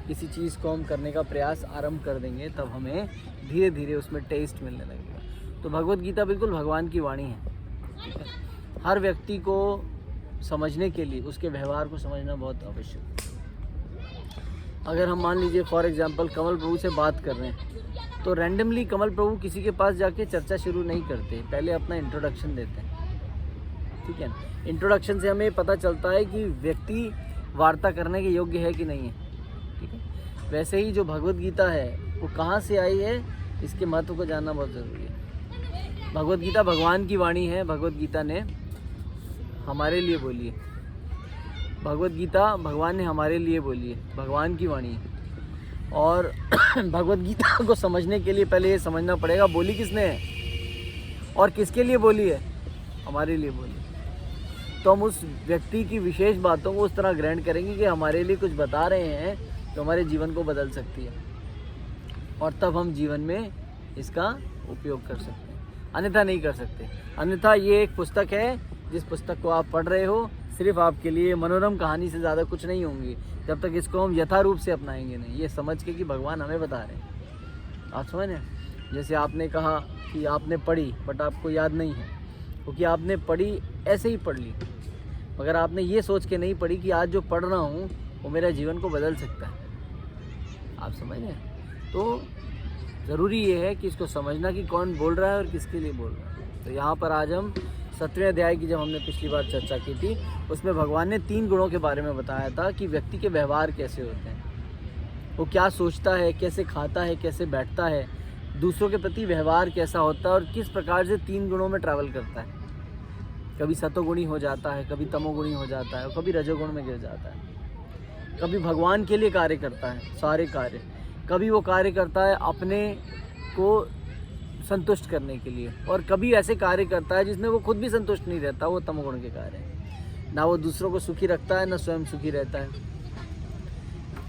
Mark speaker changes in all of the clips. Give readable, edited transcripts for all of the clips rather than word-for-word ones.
Speaker 1: किसी चीज़ को हम करने का प्रयास आरंभ कर देंगे तब हमें धीरे धीरे उसमें टेस्ट मिलने लगेगा। तो भगवत गीता बिल्कुल भगवान की वाणी है, ठीक है। हर व्यक्ति को समझने के लिए उसके व्यवहार को समझना बहुत आवश्यक है। अगर हम मान लीजिए फॉर एग्जांपल कमल प्रभु से बात कर रहे हैं तो रैंडमली कमल प्रभु किसी के पास जाके चर्चा शुरू नहीं करते, पहले अपना इंट्रोडक्शन देते हैं, ठीक है। इंट्रोडक्शन से हमें पता चलता है कि व्यक्ति वार्ता करने के योग्य है कि नहीं है, ठीक है। वैसे ही जो भगवत गीता है वो कहाँ से आई है, इसके महत्व को जानना बहुत ज़रूरी है। भगवत गीता भगवान की वाणी है, भगवत गीता ने हमारे लिए बोली है। भगवत गीता भगवान ने हमारे लिए बोली है, भगवान की वाणी है। और भगवत गीता को समझने के लिए पहले ये समझना पड़ेगा बोली किसने है और किसके लिए बोली है, हमारे लिए बोली। तो हम उस व्यक्ति की विशेष बातों को उस तरह ग्रहण करेंगे कि हमारे लिए कुछ बता रहे हैं तो हमारे जीवन को बदल सकती है, और तब हम जीवन में इसका उपयोग कर सकते हैं, अन्यथा नहीं कर सकते। अन्यथा ये एक पुस्तक है, जिस पुस्तक को आप पढ़ रहे हो सिर्फ आपके लिए मनोरम कहानी से ज़्यादा कुछ नहीं होंगी जब तक इसको हम यथारूप से अपनाएंगे नहीं, ये समझ के कि भगवान हमें बता रहे हैं। आप समझ रहे हैं? जैसे आपने कहा कि आपने पढ़ी बट आपको याद नहीं है, क्योंकि आपने पढ़ी ऐसे ही पढ़ ली, मगर आपने ये सोच के नहीं पढ़ी कि आज जो पढ़ रहा हूँ वो मेरा जीवन को बदल सकता है। आप समझ रहे हैं? तो ज़रूरी ये है कि इसको समझना कि कौन बोल रहा है और किसके लिए बोल रहा है। तो यहाँ पर आज हम 7वें अध्याय की जब हमने पिछली बार चर्चा की थी उसमें भगवान ने 3 गुणों के बारे में बताया था कि व्यक्ति के व्यवहार कैसे होते हैं, वो क्या सोचता है, कैसे खाता है, कैसे बैठता है, दूसरों के प्रति व्यवहार कैसा होता है और किस प्रकार से 3 गुणों में ट्रैवल करता है। कभी सतोगुणी हो जाता है, कभी तमोगुणी हो जाता है और कभी रजोगुण में गिर जाता है। कभी भगवान के लिए कार्य करता है सारे कार्य, कभी वो कार्य करता है अपने को संतुष्ट करने के लिए, और कभी ऐसे कार्य करता है जिसमें वो खुद भी संतुष्ट नहीं रहता, वो तमोगुण के कार्य है। ना वो दूसरों को सुखी रखता है, ना स्वयं सुखी रहता है,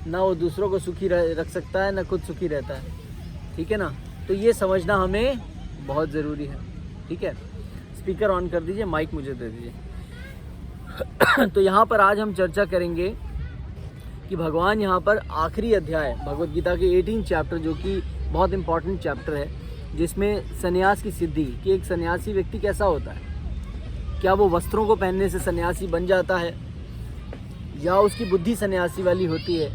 Speaker 1: ना वो दूसरों को सुखी रख सकता है, ना खुद सुखी रहता है, ठीक है ना। तो ये समझना हमें बहुत ज़रूरी है, ठीक है। स्पीकर ऑन कर दीजिए, माइक मुझे दे दीजिए। तो यहाँ पर आज हम चर्चा करेंगे कि भगवान यहाँ पर आखिरी अध्याय भगवत गीता के 18 चैप्टर, जो कि बहुत इंपॉर्टेंट चैप्टर है, जिसमें सन्यास की सिद्धि कि एक सन्यासी व्यक्ति कैसा होता है, क्या वो वस्त्रों को पहनने से सन्यासी बन जाता है, या उसकी बुद्धि सन्यासी वाली होती है,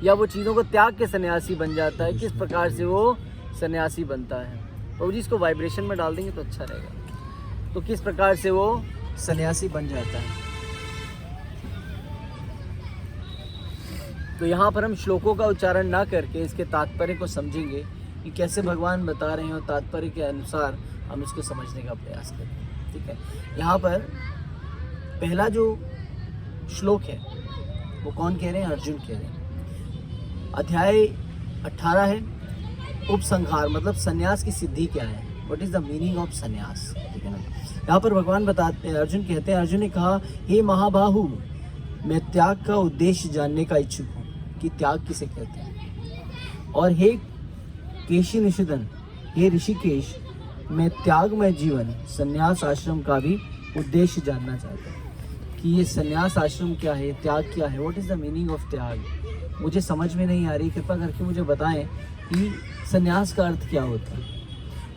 Speaker 1: या वो चीज़ों को त्याग के सन्यासी बन जाता है, किस प्रकार से वो सन्यासी बनता है। प्रभु जी इसको वाइब्रेशन में डाल देंगे तो अच्छा रहेगा। तो किस प्रकार से वो सन्यासी बन जाता है। तो यहाँ पर हम श्लोकों का उच्चारण ना करके इसके तात्पर्य को समझेंगे कि कैसे भगवान बता रहे हैं और तात्पर्य के अनुसार हम इसको समझने का प्रयास करें, ठीक है। यहाँ पर पहला जो श्लोक है वो कौन कह रहे हैं? अर्जुन कह रहे हैं। अध्याय 18 है, उपसंहार मतलब सन्यास की सिद्धि क्या है, what is the meaning of सन्यास, ठीक है ना। यहाँ पर भगवान बताते हैं, अर्जुन कहते हैं, अर्जुन ने कहा हे महाबाहु, मैं त्याग का उद्देश्य जानने का इच्छुक हूँ कि त्याग किसे कहते हैं। और हे केशी निषिदन, हे ऋषिकेश, मैं त्यागमय जीवन सन्यास आश्रम का भी उद्देश्य जानना चाहता हूँ कि ये सन्यास आश्रम क्या है, त्याग क्या है, what is the meaning of त्याग। मुझे समझ में नहीं आ रही, कृपा करके मुझे बताएं कि सन्यास का अर्थ क्या होता है।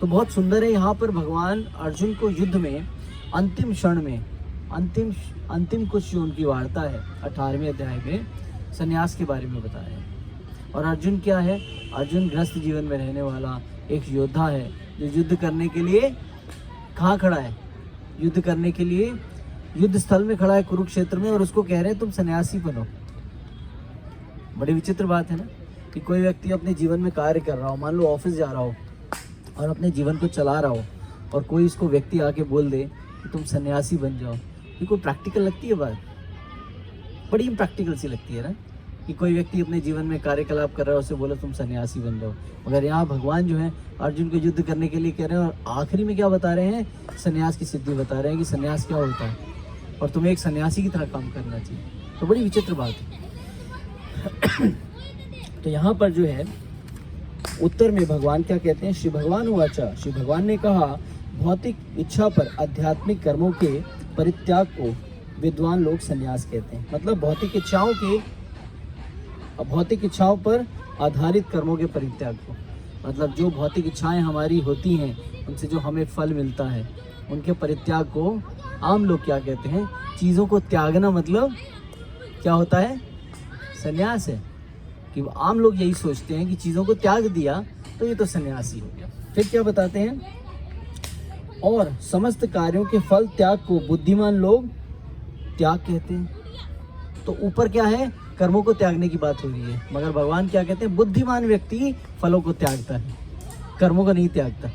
Speaker 1: तो बहुत सुंदर है, यहाँ पर भगवान अर्जुन को युद्ध में अंतिम क्षण में अंतिम कुछ जो उनकी वार्ता है 18वें अध्याय में सन्यास के बारे में बताया है। और अर्जुन क्या है? अर्जुन गृहस्थ जीवन में रहने वाला एक योद्धा है जो युद्ध करने के लिए कहाँ खड़ा है? युद्ध करने के लिए युद्ध स्थल में खड़ा है कुरुक्षेत्र में, और उसको कह रहे हैं तुम सन्यासी बनो। बड़ी विचित्र बात है ना कि कोई व्यक्ति अपने जीवन में कार्य कर रहा हो, मान लो ऑफिस जा रहा हो और अपने जीवन को चला रहा हो, और कोई इसको व्यक्ति आके बोल दे कि तुम सन्यासी बन जाओ। ये कोई प्रैक्टिकल लगती है बात? बड़ी इम्प्रैक्टिकल सी लगती है ना कि कोई व्यक्ति अपने जीवन में कार्यकलाप कर रहा है, उसे बोला तुम सन्यासी बन जाओ। मगर यहाँ भगवान जो है अर्जुन को युद्ध करने के लिए कह रहे हैं, और आखिरी में क्या बता रहे हैं? सन्यास की सिद्धि बता रहे हैं कि सन्यास क्या होता है और तुम्हें एक सन्यासी की तरह काम करना चाहिए। तो बड़ी विचित्र बात है। तो यहाँ पर जो है उत्तर में भगवान क्या कहते हैं? श्री भगवान उवाचा, श्री भगवान ने कहा, भौतिक इच्छा पर आध्यात्मिक कर्मों के परित्याग को विद्वान लोग सन्यास कहते हैं। मतलब भौतिक इच्छाओं के अब भौतिक इच्छाओं पर आधारित कर्मों के परित्याग को, मतलब जो भौतिक इच्छाएं हमारी होती हैं, उनसे जो हमें फल मिलता है, उनके परित्याग को आम लोग क्या कहते हैं? चीज़ों को त्यागना मतलब क्या होता है? संन्यास है। कि आम लोग यही सोचते हैं कि चीज़ों को त्याग दिया तो ये तो सन्यासी हो गया। फिर क्या बताते हैं? और समस्त कार्यों के फल त्याग को बुद्धिमान लोग त्याग कहते हैं। तो ऊपर क्या है? कर्मों को त्यागने की बात हो रही है, मगर भगवान क्या कहते हैं? बुद्धिमान व्यक्ति फलों को त्यागता है, कर्मों को नहीं त्यागता।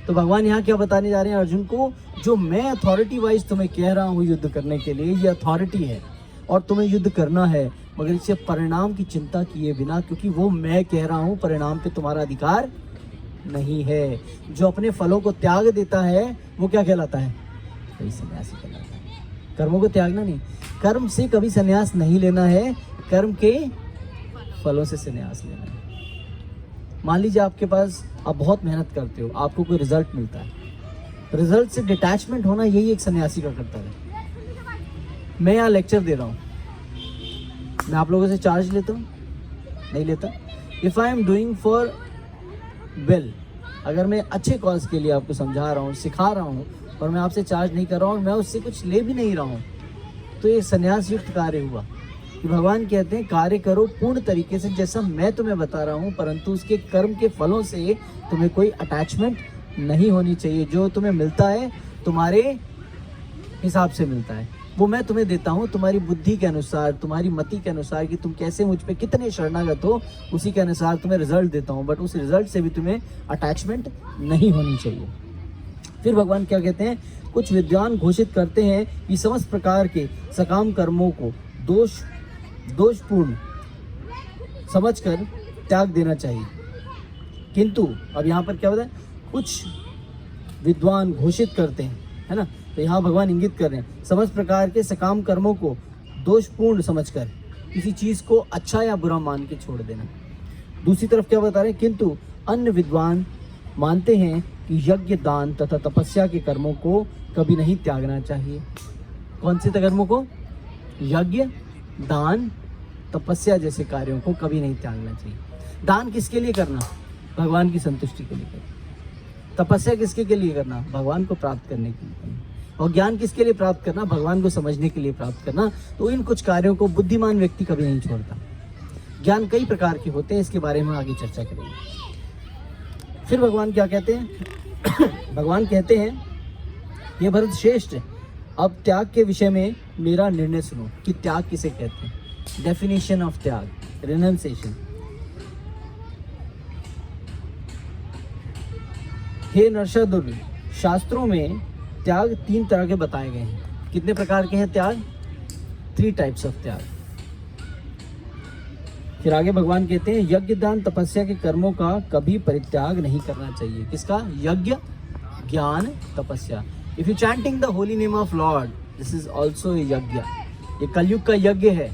Speaker 1: तो भगवान यहाँ क्या बताने जा रहे हैं अर्जुन को? जो मैं अथॉरिटी वाइज तुम्हें कह रहा हूँ युद्ध करने के लिए, ये अथॉरिटी है और तुम्हें युद्ध करना है, मगर इससे परिणाम की चिंता किए बिना, क्योंकि वो मैं कह रहा हूँ, परिणाम पे तुम्हारा अधिकार नहीं है। जो अपने फलों को त्याग देता है वो क्या कहलाता है? वही सन्यासी कहलाता है। कर्मों को त्यागना नहीं, कर्म से कभी सन्यास नहीं लेना है, कर्म के फलों से सन्यास लेना है। मान लीजिए आपके पास, आप बहुत मेहनत करते हो, आपको कोई रिजल्ट मिलता है, रिजल्ट से डिटैचमेंट होना यही एक सन्यासी का कर्तव्य है। मैं यहाँ लेक्चर दे रहा हूँ, मैं आप लोगों से चार्ज लेता हूँ? नहीं लेता। If I am doing for well, अगर मैं अच्छे कॉज के लिए आपको समझा रहा हूँ, सिखा रहा हूँ, और मैं आपसे चार्ज नहीं कर रहा हूँ और मैं उससे कुछ ले भी नहीं रहा हूँ, तो ये संन्यास युक्त कार्य हुआ। कि भगवान कहते हैं कार्य करो पूर्ण तरीके से जैसा मैं तुम्हें बता रहा हूँ, परंतु उसके कर्म के फलों से तुम्हें कोई अटैचमेंट नहीं होनी चाहिए। जो तुम्हें मिलता है तुम्हारे हिसाब से मिलता है, वो मैं तुम्हें देता हूँ तुम्हारी बुद्धि के अनुसार, तुम्हारी मति के अनुसार, कि तुम कैसे मुझ पे कितने शरणागत हो, उसी के अनुसार तुम्हें रिजल्ट देता हूँ, बट उस रिजल्ट से भी तुम्हें अटैचमेंट नहीं होनी चाहिए। फिर भगवान क्या कहते हैं? कुछ विद्वान घोषित करते हैं कि समस्त प्रकार के सकाम कर्मों को दोषपूर्ण समझकर त्याग देना चाहिए, किंतु अब यहाँ पर क्या होता है? कुछ विद्वान घोषित करते हैं, है ना? तो यहाँ भगवान इंगित कर रहे हैं समस्त प्रकार के सकाम कर्मों को दोषपूर्ण समझकर किसी चीज़ को अच्छा या बुरा मान के छोड़ देना। दूसरी तरफ क्या बता रहे हैं? किंतु अन्य विद्वान मानते हैं कि यज्ञ, दान तथा तपस्या के कर्मों को कभी नहीं त्यागना चाहिए। कौन से कर्मों को? यज्ञ, दान, तपस्या जैसे कार्यों को कभी नहीं त्यागना चाहिए। दान किसके लिए करना? भगवान की संतुष्टि के लिए करना। तपस्या किसके के लिए करना? भगवान को प्राप्त करने के लिए करना। और ज्ञान किसके लिए प्राप्त करना? भगवान को समझने के लिए प्राप्त करना। तो इन कुछ कार्यों को बुद्धिमान व्यक्ति कभी नहीं छोड़ता। ज्ञान कई प्रकार के होते हैं, इसके बारे में आगे चर्चा करेंगे। फिर भगवान क्या कहते हैं? भगवान कहते हैं, ये भरत श्रेष्ठ, अब त्याग के विषय में मेरा निर्णय सुनो कि त्याग किसे कहते हैं। डेफिनेशन ऑफ त्याग, रिनंसिएशन। हे नरशार्दूल, शास्त्रों में त्याग 3 तरह के बताए गए हैं। कितने प्रकार के हैं त्याग? 3 टाइप्स ऑफ त्याग। फिर आगे भगवान कहते हैं यज्ञ, दान, तपस्या के कर्मों का कभी परित्याग नहीं करना चाहिए। किसका? यज्ञ, ज्ञान, तपस्या। If you chanting the holy name of Lord, this is also a यज्ञ। ये कलयुग का यज्ञ है,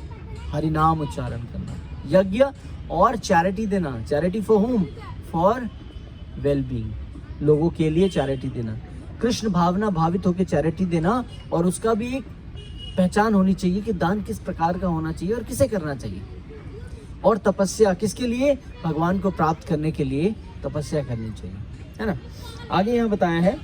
Speaker 1: हरि नाम उच्चारण करना। यज्ञ और चैरिटी देना। Charity for home? For wellbeing, लोगों के लिए चैरिटी देना, कृष्ण भावना भावित होकर चैरिटी देना। और उसका भी एक पहचान होनी चाहिए कि दान किस प्रकार का होना चाहिए और किसे करना चाहिए। और तपस्या किसके लिए? भगवान को प्राप्त करने के लिए तपस्या करनी चाहिए, है ना? आगे यहाँ बताया है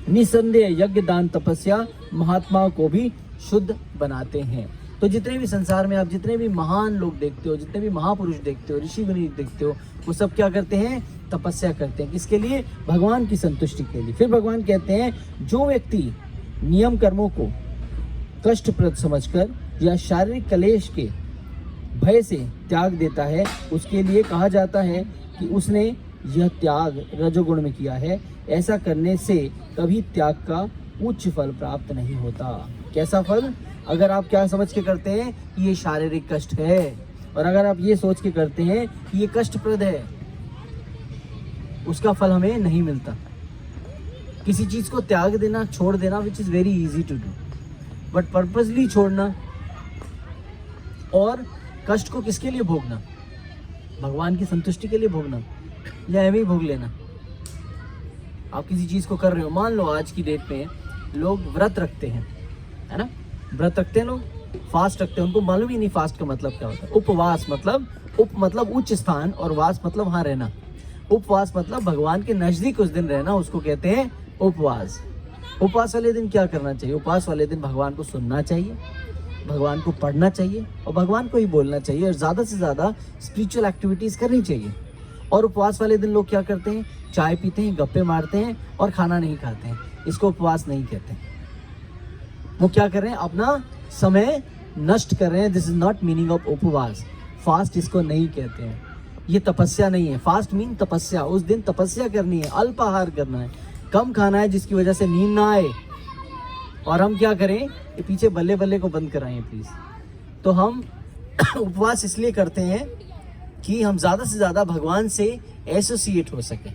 Speaker 1: निसंदेह यज्ञ, दान, तपस्या महात्माओं को भी शुद्ध बनाते हैं। तो जितने भी संसार में आप जितने भी महान लोग देखते हो, जितने भी महापुरुष देखते हो, ऋषि मुनि देखते हो, वो सब क्या करते हैं? तपस्या करते हैं। किसके लिए? भगवान की संतुष्टि के लिए। फिर भगवान कहते हैं जो व्यक्ति नियम कर्मों को कष्टप्रद समझकर या शारीरिक कलेश के भय से त्याग देता है, उसके लिए कहा जाता है कि उसने यह त्याग रजोगुण में किया है। ऐसा करने से कभी त्याग का उच्च फल प्राप्त नहीं होता। कैसा फल? अगर आप क्या समझ के करते हैं कि ये शारीरिक कष्ट है, और अगर आप ये सोच के करते हैं कि ये कष्टप्रद है, उसका फल हमें नहीं मिलता। किसी चीज़ को त्याग देना, छोड़ देना, which is very easy to do, but purposely छोड़ना और कष्ट को किसके लिए भोगना? भगवान की संतुष्टि के लिए भोगना, या ऐਵੇਂ ही भोग लेना। आप किसी चीज़ को कर रहे हो, मान लो आज की डेट में लोग व्रत रखते हैं, है ना? व्रत रखते हैं लोग, फास्ट रखते हैं उनको मालूम ही नहीं फास्ट का मतलब क्या होता है। उपवास मतलब उप मतलब उच्च स्थान और वास मतलब वहाँ रहना। उपवास मतलब भगवान के नजदीक उस दिन रहना, उसको कहते हैं उपवास। उपवास वाले दिन क्या करना चाहिए? उपवास वाले दिन भगवान को सुनना चाहिए, भगवान को पढ़ना चाहिए और भगवान को ही बोलना चाहिए और ज़्यादा से ज़्यादा स्पिरिचुअल एक्टिविटीज़ करनी चाहिए। और उपवास वाले दिन लोग क्या करते हैं? चाय पीते हैं, गप्पे मारते हैं और खाना नहीं खाते हैं। इसको उपवास नहीं कहते। वो क्या कर रहे हैं? अपना समय नष्ट कर रहे हैं। This is not meaning of उपवास। फास्ट इसको नहीं कहते हैं, ये तपस्या नहीं है। फास्ट मीन तपस्या, उस दिन तपस्या करनी है, अल्पाहार करना है, कम खाना है जिसकी वजह से नींद ना आए। और हम क्या करें? ये पीछे बल्ले बल्ले को बंद कराएं प्लीज़। तो हम उपवास इसलिए करते हैं कि हम ज़्यादा से ज़्यादा भगवान से एसोसिएट हो सकें,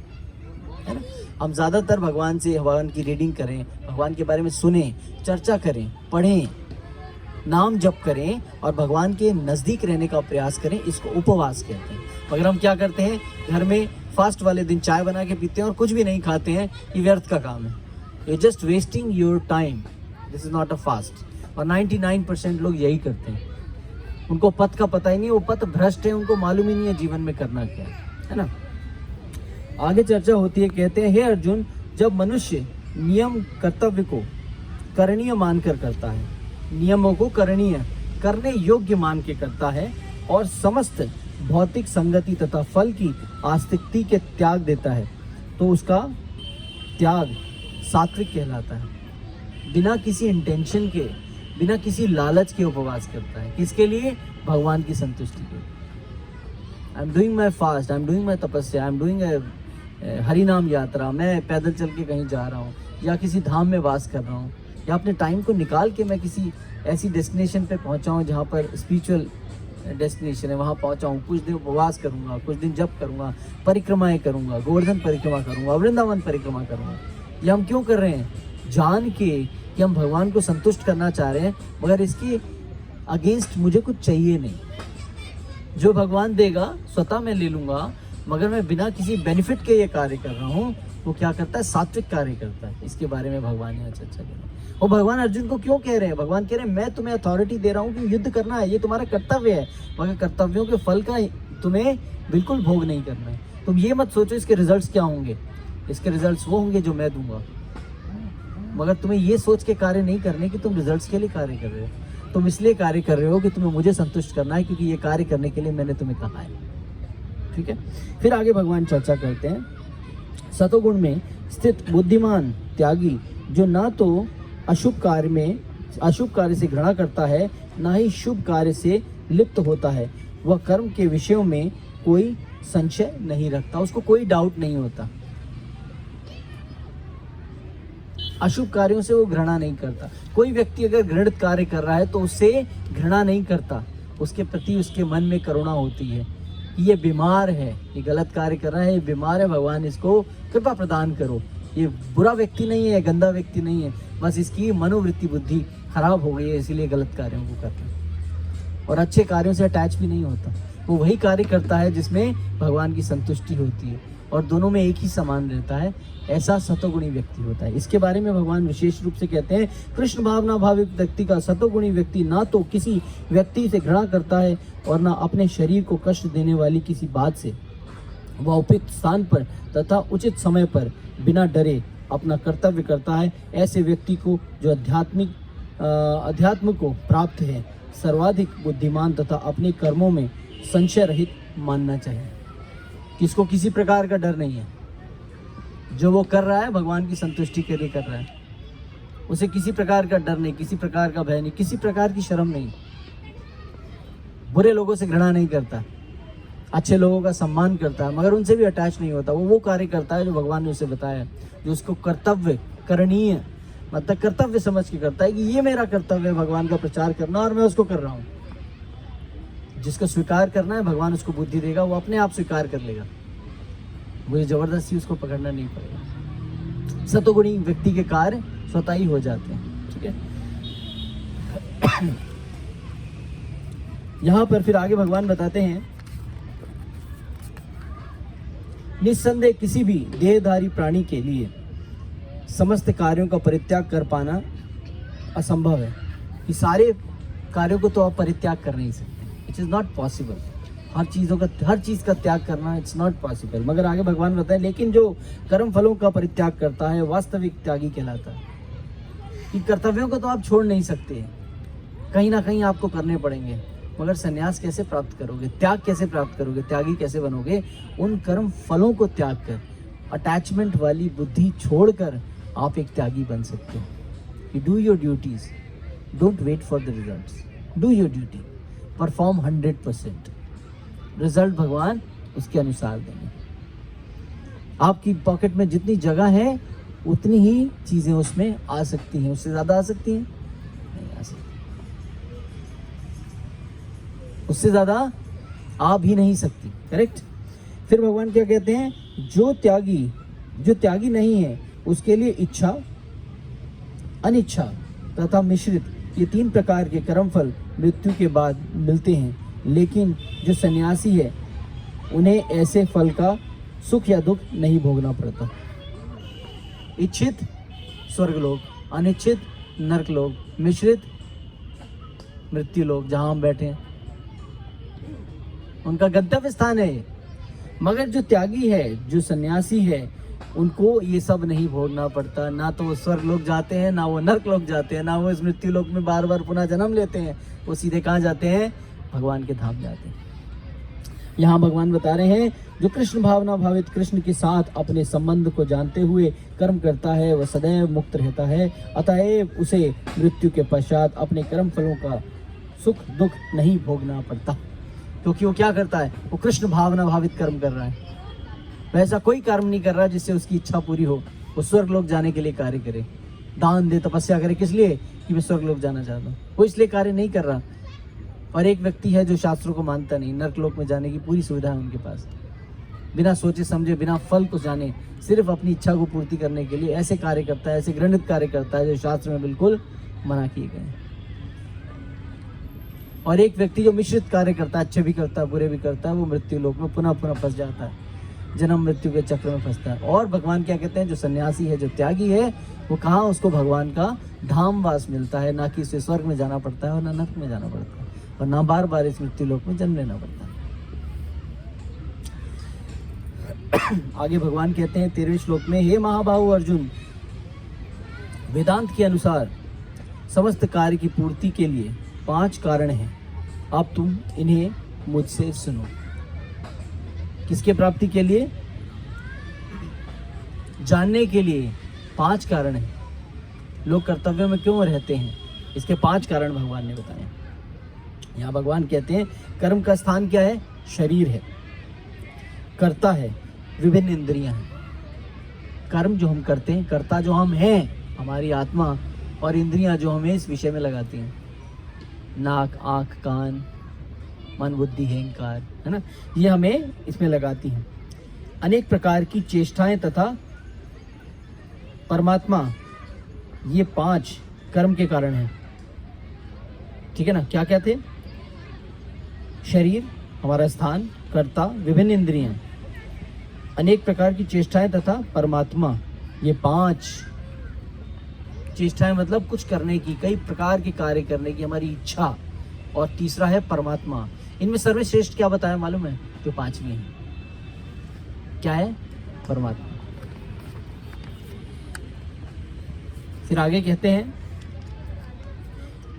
Speaker 1: है ना। हम ज़्यादातर भगवान से, भगवान की रीडिंग करें, भगवान के बारे में सुने, चर्चा करें, पढ़ें, नाम जप करें और भगवान के नज़दीक रहने का प्रयास करें। इसको उपवास कहते हैं। मगर हम क्या करते हैं? घर में फास्ट वाले दिन चाय बना के पीते हैं और कुछ भी नहीं खाते हैं। ये व्यर्थ का काम है। You just wasting your time. This is not a fast. और 99% लोग यही करते हैं। उनको पथ का पता ही नहीं, वो पथ भ्रष्ट है, उनको मालूम ही नहीं है जीवन में करना क्या है ना। आगे चर्चा होती है, कहते हैं हे अर्जुन, जब मनुष्य नियम कर्तव्य को करणीय मानकर करता है, नियमों को करणीय करने योग्य मान के करता है और समस्त भौतिक संगति तथा फल की आसक्ति के त्याग देता है, तो उसका त्याग सात्विक कहलाता है। बिना किसी इंटेंशन के, बिना किसी लालच के उपवास करता है। किसके लिए? भगवान की संतुष्टि के लिए। I am doing my fast, I am doing my तपस्या, आई एम डूइंग हरि नाम यात्रा, मैं पैदल चल के कहीं जा रहा हूँ या किसी धाम में वास कर रहा हूँ, या अपने टाइम को निकाल के मैं किसी ऐसी डेस्टिनेशन पे पहुँचा हूँ जहाँ पर स्पिरिचुअल डेस्टिनेशन है, वहाँ पहुँचा हूँ। कुछ दिन उपवास करूँगा, कुछ दिन जप करूँगा, परिक्रमाएँ करूँगा, गोवर्धन परिक्रमा करूँगा, वृंदावन परिक्रमा करूँगा। ये हम क्यों कर रहे हैं? जान के कि हम भगवान को संतुष्ट करना चाह रहे हैं, मगर इसके अगेंस्ट मुझे कुछ चाहिए नहीं। जो भगवान देगा स्वतः मैं ले लूँगा, मगर मैं बिना किसी बेनिफिट के ये कार्य कर रहा हूँ। वो क्या करता है? सात्विक कार्य करता है। इसके बारे में भगवान यहाँ चर्चा कर रहे हैं। और भगवान अर्जुन को क्यों कह रहे हैं? भगवान कह रहे हैं मैं तुम्हें अथॉरिटी दे रहा हूँ कि युद्ध करना है, ये तुम्हारा कर्तव्य है, मगर कर्तव्यों के फल का तुम्हें बिल्कुल भोग नहीं करना है। तुम ये मत सोचो इसके रिजल्ट्स क्या होंगे, इसके रिजल्ट्स वो होंगे जो मैं दूंगा, मगर तुम्हें ये सोच के कार्य नहीं करने कि तुम रिजल्ट्स के लिए कार्य कर रहे हो। तुम इसलिए कार्य कर रहे हो कि तुम्हें मुझे संतुष्ट करना है, क्योंकि ये कार्य करने के लिए मैंने तुम्हें कहा है। ठीक है। फिर आगे भगवान चर्चा करते हैं, सतोगुण में स्थित बुद्धिमान त्यागी जो ना तो अशुभ कार्य से घृणा करता है, ना ही शुभ कार्य से लिप्त होता है, वह कर्म के विषयों में कोई संशय नहीं रखता, उसको कोई डाउट नहीं होता। अशुभ कार्यों से वो घृणा नहीं करता। कोई व्यक्ति अगर घृणित कार्य कर रहा है तो उससे घृणा नहीं करता, उसके प्रति उसके मन में करुणा होती है। ये बीमार है, ये गलत कार्य कर रहा है, ये बीमार है, भगवान इसको कृपा प्रदान करो। ये बुरा व्यक्ति नहीं है, गंदा व्यक्ति नहीं है, बस इसकी मनोवृत्ति बुद्धि खराब हो गई है, इसीलिए गलत कार्यों को करता है। और अच्छे कार्यों से अटैच भी नहीं होता। वो वही कार्य करता है जिसमें भगवान की संतुष्टि होती है और दोनों में एक ही समान रहता है। ऐसा सतोगुणी व्यक्ति होता है। इसके बारे में भगवान विशेष रूप से कहते हैं, कृष्ण भावना भावित व्यक्ति का सतोगुणी व्यक्ति ना तो किसी व्यक्ति से घृणा करता है और ना अपने शरीर को कष्ट देने वाली किसी बात से। वह उपयुक्त स्थान पर तथा उचित समय पर बिना डरे अपना कर्तव्य करता है। ऐसे व्यक्ति को जो अध्यात्म को प्राप्त है, सर्वाधिक बुद्धिमान तथा अपने कर्मों में संशय रहित मानना चाहिए। किसको किसी प्रकार का डर नहीं है, जो वो कर रहा है भगवान की संतुष्टि के लिए कर रहा है, उसे किसी प्रकार का डर नहीं, किसी प्रकार का भय नहीं, किसी प्रकार की शर्म नहीं, बुरे लोगों से घृणा नहीं करता, अच्छे लोगों का सम्मान करता है, मगर उनसे भी अटैच नहीं होता। वो कार्य करता है जो भगवान ने उसे बताया, जो उसको कर्तव्य करणीय मतलब कर्तव्य समझ के करता है कि ये मेरा कर्तव्य है भगवान का प्रचार करना और मैं उसको कर रहा हूँ। जिसको स्वीकार करना है भगवान उसको बुद्धि देगा, वो अपने आप स्वीकार कर लेगा, मुझे जबरदस्ती उसको पकड़ना नहीं पड़ेगा। सतोगुणी व्यक्ति के कार्य स्वतः ही हो जाते हैं। ठीक है। यहाँ पर फिर आगे भगवान बताते हैं, निस्संदेह किसी भी देहधारी प्राणी के लिए समस्त कार्यों का परित्याग कर पाना असंभव है। कि सारे कार्यों को तो आप परित्याग कर नहीं सकते, इट इज़ नॉट पॉसिबल। हर चीज़ का त्याग करना इट्स नॉट पॉसिबल। मगर आगे भगवान बताए, लेकिन जो कर्म फलों का परित्याग करता है वास्तविक त्यागी कहलाता है। कि कर्तव्यों को तो आप छोड़ नहीं सकते, कहीं ना कहीं आपको करने पड़ेंगे, मगर संन्यास कैसे प्राप्त करोगे, त्याग कैसे प्राप्त करोगे, त्यागी कैसे बनोगे? उन कर्म फलों को त्याग कर, अटैचमेंट वाली बुद्धि छोड़कर आप एक त्यागी बन सकते हो। You do your duties, don't wait for the results. Do your duty, perform 100%. Result भगवान उसके अनुसार देंगे। आपकी पॉकेट में जितनी जगह है उतनी ही चीजें उसमें आ सकती हैं, उससे ज्यादा आ सकती हैं नहीं आ सकती, उससे ज्यादा आ भी नहीं सकती। करेक्ट। फिर भगवान क्या कहते हैं, जो त्यागी नहीं है उसके लिए इच्छा, अनिच्छा तथा मिश्रित ये 3 प्रकार के कर्मफल मृत्यु के बाद मिलते हैं, लेकिन जो सन्यासी है उन्हें ऐसे फल का सुख या दुख नहीं भोगना पड़ता। इच्छित स्वर्गलोक, अनिच्छित नरकलोक, मिश्रित मृत्यु लोक, जहां हम बैठे हैं उनका गंतव्य स्थान है। मगर जो त्यागी है, जो सन्यासी है, उनको ये सब नहीं भोगना पड़ता। ना तो वो स्वर्ग लोक जाते हैं, ना वो नरक लोक जाते हैं, ना वो इस मृत्यु लोक में बार बार पुनः जन्म लेते हैं। वो सीधे कहाँ जाते हैं? भगवान के धाम जाते हैं। यहाँ भगवान बता रहे हैं, जो कृष्ण भावना भावित कृष्ण के साथ अपने संबंध को जानते हुए कर्म करता है वह सदैव मुक्त रहता है। अतएव उसे मृत्यु के पश्चात अपने कर्म फलों का सुख दुख नहीं भोगना पड़ता, क्योंकि वो क्या करता है? वो कृष्ण भावना भावित कर्म कर रहा है। वैसा कोई कर्म नहीं कर रहा जिससे उसकी इच्छा पूरी हो। वो स्वर्ग लोक जाने के लिए कार्य करे, दान दे, तपस्या करे, किस लिए? कि मैं स्वर्ग लोक जाना चाहता हूँ। वो इसलिए कार्य नहीं कर रहा। और एक व्यक्ति है जो शास्त्रों को मानता नहीं, नरक लोक में जाने की पूरी सुविधा है उनके पास, बिना सोचे समझे, बिना फल को जाने, सिर्फ अपनी इच्छा को पूर्ति करने के लिए ऐसे कार्य करता है, ऐसे घृणित कार्य करता है जो शास्त्र में बिल्कुल मना किए गए हैं। और एक व्यक्ति जो मिश्रित कार्य करता है, अच्छे भी करता है बुरे भी करता है, वो मृत्यु लोक में पुनः पुनः फंस जाता है, जन्म मृत्यु के चक्र में फंसता है। और भगवान क्या कहते हैं, जो सन्यासी है, जो त्यागी है, वो कहाँ? उसको भगवान का धाम वास मिलता है, ना कि उसे स्वर्ग में जाना पड़ता है और ना नरक में जाना पड़ता है, और ना बार बार इस मृत्यु लोक में जन्म लेना पड़ता है। आगे भगवान कहते हैं 13वें श्लोक में, हे महाबाहु अर्जुन, वेदांत के अनुसार समस्त कार्य की पूर्ति के लिए 5 कारण हैं। अब तुम इन्हें मुझसे सुनो। किसके प्राप्ति के लिए? जानने के लिए 5 कारण हैं। लोग कर्तव्यों में क्यों रहते हैं, इसके 5 कारण भगवान ने बताए। यहाँ भगवान कहते हैं, कर्म का स्थान क्या है? शरीर है, कर्ता है, विभिन्न इंद्रियां हैं। कर्म जो हम करते हैं, कर्ता जो हम हैं, हमारी आत्मा, और इंद्रियां जो हमें इस विषय में लगाती हैं, नाक, आँख, कान, मन, बुद्धि, अहंकार, है ना, ये हमें इसमें लगाती हैं। अनेक प्रकार की चेष्टाएं तथा परमात्मा, ये 5 कर्म के कारण हैं। ठीक है ना? क्या क्या थे? शरीर हमारा स्थान, कर्ता, विभिन्न इंद्रियां, अनेक प्रकार की चेष्टाएं तथा परमात्मा, ये 5 चेष्टाएं मतलब कुछ करने की, कई प्रकार के कार्य करने की हमारी इच्छा, और तीसरा है परमात्मा। इनमें सर्वश्रेष्ठ क्या बताया मालूम है? जो 5वीं है, क्या है? परमात्मा। फिर आगे कहते हैं,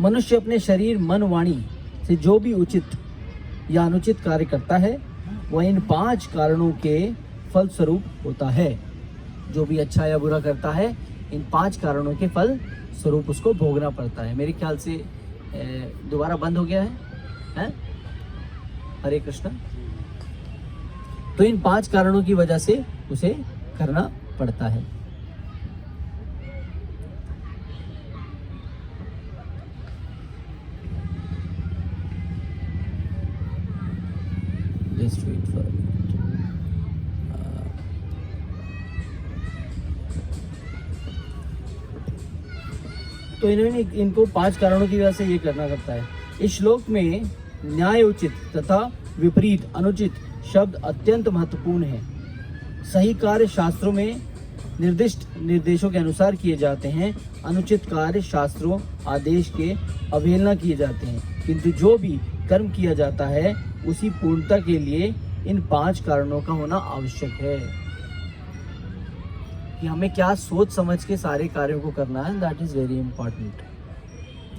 Speaker 1: मनुष्य अपने शरीर, मन, वाणी से जो भी उचित या अनुचित कार्य करता है वह इन 5 कारणों के फल स्वरूप होता है। जो भी अच्छा या बुरा करता है, इन 5 कारणों के फल स्वरूप उसको भोगना पड़ता है। मेरे ख्याल से दोबारा बंद हो गया है? हरे कृष्ण। तो इन 5 कारणों की वजह से उसे करना पड़ता है। Just wait for a minute. तो इन्होंने इनको 5 कारणों की वजह से ये करना पड़ता है। इस श्लोक में न्याय उचित तथा विपरीत अनुचित शब्द अत्यंत महत्वपूर्ण है। सही कार्य शास्त्रों में निर्दिष्ट निर्देशों के अनुसार किए जाते हैं। अनुचित कार्य शास्त्रों आदेश के अवहेलना किए जाते हैं, किंतु जो भी कर्म किया जाता है उसी पूर्णता के लिए इन 5 कारणों का होना आवश्यक है। कि हमें क्या सोच समझ के सारे कार्यों को करना है, that is very important.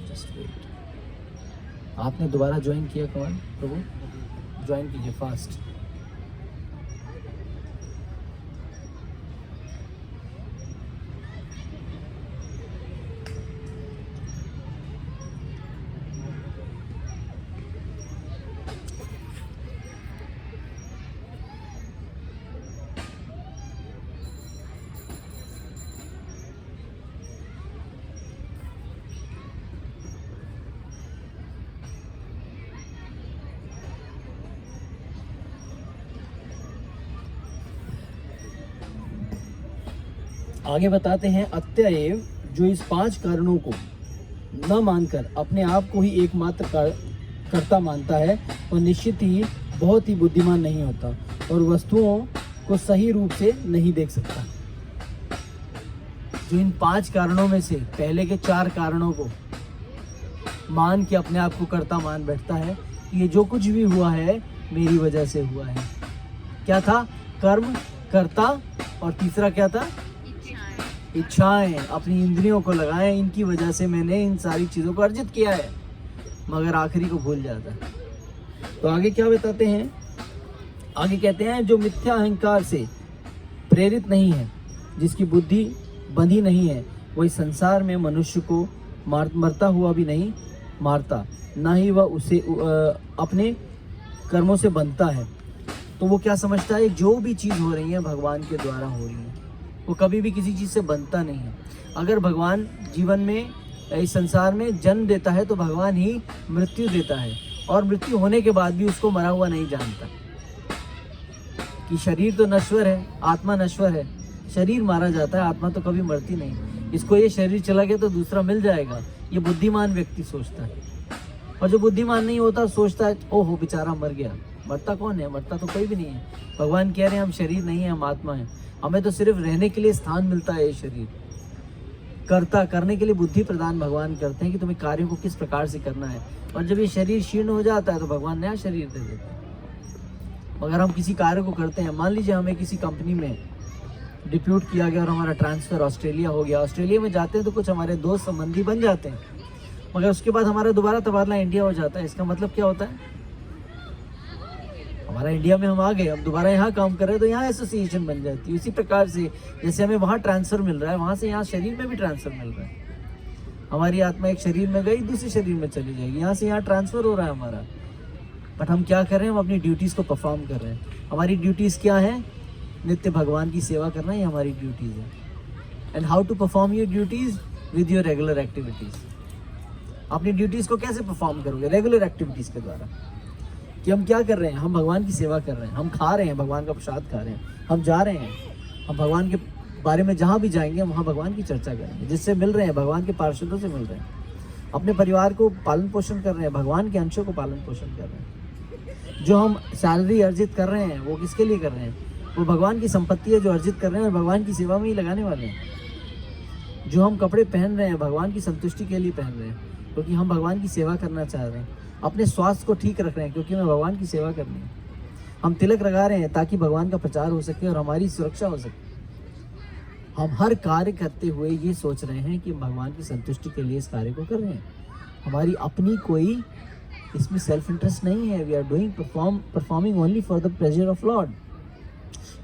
Speaker 1: Just wait. आपने दोबारा ज्वाइन किया कौन प्रभु? ज्वाइन कीजिए फास्ट। आगे बताते हैं, अतएव जो इस 5 कारणों को न मानकर अपने आप को ही एकमात्र कर्ता मानता है वह निश्चित ही बहुत ही बुद्धिमान नहीं होता और वस्तुओं को सही रूप से नहीं देख सकता। जो इन 5 कारणों में से पहले के 4 कारणों को मान के अपने आप को कर्ता मान बैठता है, ये जो कुछ भी हुआ है मेरी वजह से हुआ है। क्या था? कर्म, कर्ता, और तीसरा क्या था? इच्छाएं। अपनी इंद्रियों को लगाएं, इनकी वजह से मैंने इन सारी चीज़ों को अर्जित किया है, मगर आखिरी को भूल जाता है। तो आगे क्या बताते हैं? आगे कहते हैं, जो मिथ्या अहंकार से प्रेरित नहीं है, जिसकी बुद्धि बंधी नहीं है, वही संसार में मनुष्य को मरता हुआ भी नहीं मारता, ना ही वह उसे अपने कर्मों से बनता है। तो वो क्या समझता है? जो भी चीज़ हो रही है भगवान के द्वारा हो रही है, वो कभी भी किसी चीज़ से बनता नहीं है। अगर भगवान जीवन में इस संसार में जन्म देता है तो भगवान ही मृत्यु देता है, और मृत्यु होने के बाद भी उसको मरा हुआ नहीं जानता। कि शरीर तो नश्वर है, आत्मा नश्वर है, शरीर मारा जाता है, आत्मा तो कभी मरती नहीं। इसको ये शरीर चला गया तो दूसरा मिल जाएगा, ये बुद्धिमान व्यक्ति सोचता है। और जो बुद्धिमान नहीं होता सोचता है ओहो बेचारा मर गया। मरता कौन है? मरता तो कोई भी नहीं है। भगवान कह रहे हैं हम शरीर नहीं है, हम आत्मा है, हमें तो सिर्फ रहने के लिए स्थान मिलता है ये शरीर। कर्ता करने के लिए बुद्धि प्रदान भगवान करते हैं कि तुम्हें कार्यों को किस प्रकार से करना है, और जब ये शरीर शीर्ण हो जाता है तो भगवान नया शरीर दे देते हैं। अगर हम किसी कार्य को करते हैं, मान लीजिए हमें किसी कंपनी में डिप्यूट किया गया और हमारा ट्रांसफ़र ऑस्ट्रेलिया हो गया, ऑस्ट्रेलिया में जाते हैं तो कुछ हमारे दोस्त संबंधी बन जाते हैं, मगर उसके बाद हमारा दोबारा तबादला इंडिया हो जाता है। इसका मतलब क्या होता है? हमारा इंडिया में हम आ गए, अब दोबारा यहाँ काम कर रहे हैं तो यहाँ एसोसिएशन बन जाती है। इसी प्रकार से जैसे हमें वहाँ ट्रांसफ़र मिल रहा है, वहाँ से यहाँ शरीर में भी ट्रांसफ़र मिल रहा है। हमारी आत्मा एक शरीर में गई, दूसरे शरीर में चली जाएगी, यहाँ से यहाँ ट्रांसफ़र हो रहा है हमारा। बट हम क्या कर रहे हैं? हम अपनी ड्यूटीज़ को परफॉर्म कर रहे हैं। हमारी ड्यूटीज़ क्या है? नित्य भगवान की सेवा करना, ये हमारी ड्यूटीज़ है। And how to perform your duties? With your regular activities. अपनी ड्यूटीज़ को कैसे परफॉर्म करोगे? रेगुलर एक्टिविटीज़ के द्वारा। कि हम क्या कर रहे हैं? हम भगवान की सेवा कर रहे हैं, हम खा रहे हैं, भगवान का प्रसाद खा रहे हैं, हम जा रहे हैं, हम भगवान के बारे में जहाँ भी जाएंगे वहाँ भगवान की चर्चा करेंगे, जिससे मिल रहे हैं भगवान के पार्षदों से मिल रहे हैं, अपने परिवार को पालन पोषण कर रहे हैं, भगवान के अंशों को पालन पोषण कर रहे हैं। जो हम सैलरी अर्जित कर रहे हैं वो किसके लिए कर रहे हैं? वो भगवान की संपत्ति है जो अर्जित कर रहे हैं और भगवान की सेवा में ही लगाने वाले हैं। जो हम कपड़े पहन रहे हैं भगवान की संतुष्टि के लिए पहन रहे हैं, क्योंकि हम भगवान की सेवा करना चाह रहे हैं। अपने स्वास्थ्य को ठीक रख रहे हैं क्योंकि हमें भगवान की सेवा करनी है। हम तिलक लगा रहे हैं ताकि भगवान का प्रचार हो सके और हमारी सुरक्षा हो सके। हम हर कार्य करते हुए ये सोच रहे हैं कि भगवान की संतुष्टि के लिए इस कार्य को कर रहे हैं। हमारी अपनी कोई इसमें सेल्फ इंटरेस्ट नहीं है। We are doing performing only for the pleasure of lord.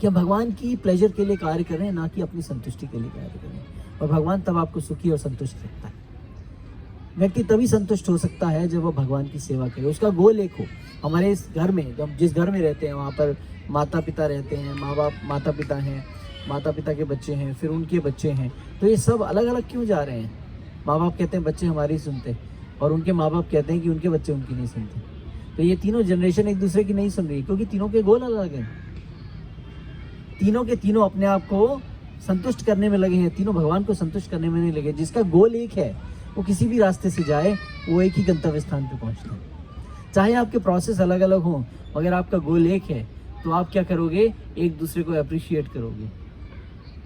Speaker 1: कि हम भगवान की प्लेजर के लिए कार्य कर रहे हैं, ना कि अपनी संतुष्टि के लिए कार्य कर रहे हैं। और भगवान तब आपको सुखी और संतुष्ट रखता है। व्यक्ति तभी संतुष्ट हो सकता है जब वह भगवान की सेवा करे, उसका गोल एक हो। हमारे इस घर में, जब जिस घर में रहते हैं वहाँ पर माता पिता रहते हैं, माँ बाप, माता पिता हैं, माता पिता के बच्चे हैं, फिर उनके बच्चे हैं, तो ये सब अलग अलग क्यों जा रहे हैं? माँ बाप कहते हैं बच्चे हमारी सुनते, और उनके माँ बाप कहते हैं कि उनके बच्चे उनकी नहीं सुनते। तो ये तीनों जनरेशन एक दूसरे की नहीं सुन रही, क्योंकि तीनों के गोल अलग हैं। तीनों के तीनों अपने आप को संतुष्ट करने में लगे हैं, तीनों भगवान को संतुष्ट करने में नहीं लगे। जिसका गोल एक है वो किसी भी रास्ते से जाए वो एक ही गंतव्य स्थान पे पहुंचता है। चाहे आपके प्रोसेस अलग अलग हों, मगर आपका गोल एक है, तो आप क्या करोगे? एक दूसरे को अप्रिशिएट करोगे।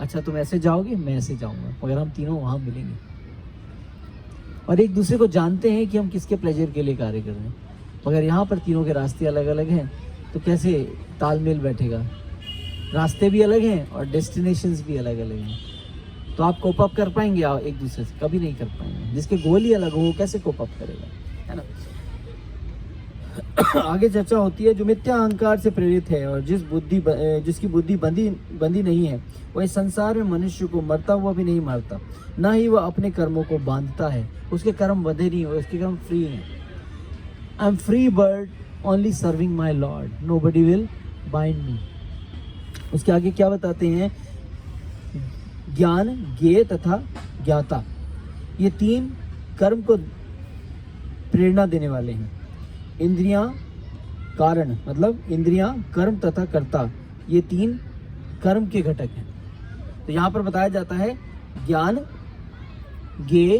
Speaker 1: अच्छा तुम ऐसे जाओगे, मैं ऐसे जाऊंगा, मगर हम तीनों वहां मिलेंगे और एक दूसरे को जानते हैं कि हम किसके प्लेजर के लिए कार्य कर रहे हैं। मगर यहाँ पर तीनों के रास्ते अलग अलग हैं, तो कैसे तालमेल बैठेगा? रास्ते भी अलग हैं और डेस्टिनेशंस भी अलग अलग हैं, तो आप कोप अप कर पाएंगे एक दूसरे से? कभी नहीं कर पाएंगे। जिसके गोल ही अलग हो वो कैसे कोप अप करेगा, है ना? आगे चर्चा होती है, जो मिथ्या अहंकार से प्रेरित है और जिसकी बुद्धि बंदी नहीं है, वह इस संसार में मनुष्य को मरता हुआ भी नहीं मारता, ना ही वह अपने कर्मों को बांधता है। उसके कर्म बंधे नहीं हुए, उसके कर्म फ्री हैं। I am free bird only serving my lord, nobody will bind me. उसके आगे क्या बताते हैं? ज्ञान, ज्ञेय तथा ज्ञाता, ये तीन कर्म को प्रेरणा देने वाले हैं। इंद्रियां कारण, मतलब इंद्रियां, कर्म तथा कर्ता, ये तीन कर्म के घटक हैं। तो यहाँ पर बताया जाता है ज्ञान, ज्ञेय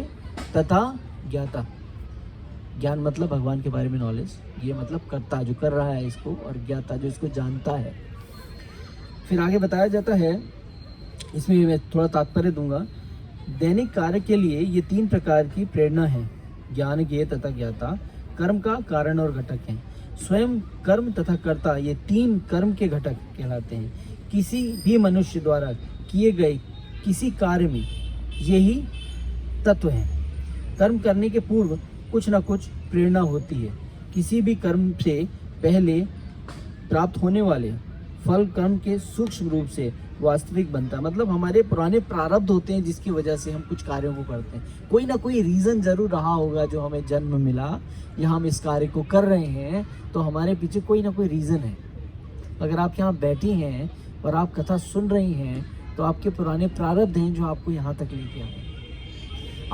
Speaker 1: तथा ज्ञाता। ज्ञान मतलब भगवान के बारे में नॉलेज, ये मतलब कर्ता जो कर रहा है इसको, और ज्ञाता जो इसको जानता है। फिर आगे बताया जाता है, इसमें मैं थोड़ा तात्पर्य दूंगा। दैनिक कार्य के लिए ये तीन प्रकार की प्रेरणा है, ज्ञान, ज्ञेय तथा ज्ञाता, कर्म का कारण और घटक हैं। स्वयं कर्म तथा कर्ता, ये तीन कर्म के घटक कहलाते हैं। किसी भी मनुष्य द्वारा किए गए किसी कार्य में यही तत्व है। कर्म करने के पूर्व कुछ न कुछ प्रेरणा होती है। किसी भी कर्म से पहले प्राप्त होने वाले फल कर्म के सूक्ष्म रूप से वास्तविक बनता है। मतलब हमारे पुराने प्रारब्ध होते हैं जिसकी वजह से हम कुछ कार्यों को करते हैं। कोई ना कोई रीज़न ज़रूर रहा होगा जो हमें जन्म मिला या हम इस कार्य को कर रहे हैं, तो हमारे पीछे कोई ना कोई रीज़न है। अगर आप यहाँ बैठी हैं और आप कथा सुन रही हैं, तो आपके पुराने प्रारब्ध हैं जो आपको यहाँ तक लेके आए।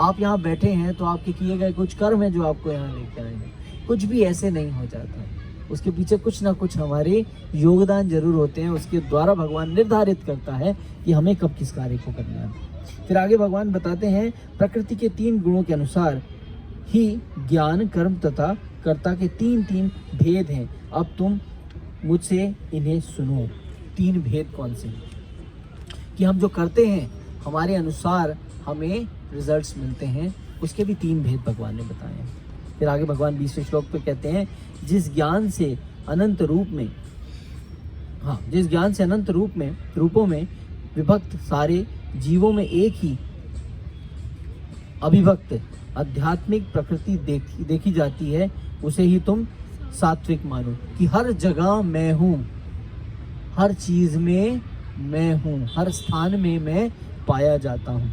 Speaker 1: आप यहाँ बैठे हैं तो आपके किए गए कुछ कर्म हैं जो आपको यहाँ लेके आए हैं। कुछ भी ऐसे नहीं हो जाता, उसके पीछे कुछ ना कुछ हमारे योगदान जरूर होते हैं। उसके द्वारा भगवान निर्धारित करता है कि हमें कब किस कार्य को करना है। फिर आगे भगवान बताते हैं, प्रकृति के तीन गुणों के अनुसार ही ज्ञान, कर्म तथा कर्ता के तीन तीन भेद हैं। अब तुम मुझसे इन्हें सुनो। तीन भेद कौन से हैं? कि हम जो करते हैं हमारे अनुसार हमें रिजल्ट्स मिलते हैं, उसके भी तीन भेद भगवान ने बताए हैं। फिर आगे भगवान 20वें श्लोक पे कहते हैं, जिस ज्ञान से अनंत रूपों में विभक्त सारे जीवों में एक ही अभिभक्त आध्यात्मिक प्रकृति देखी जाती है, उसे ही तुम सात्विक मानो। कि हर जगह मैं हूँ, हर चीज में मैं हूँ, हर स्थान में मैं पाया जाता हूँ।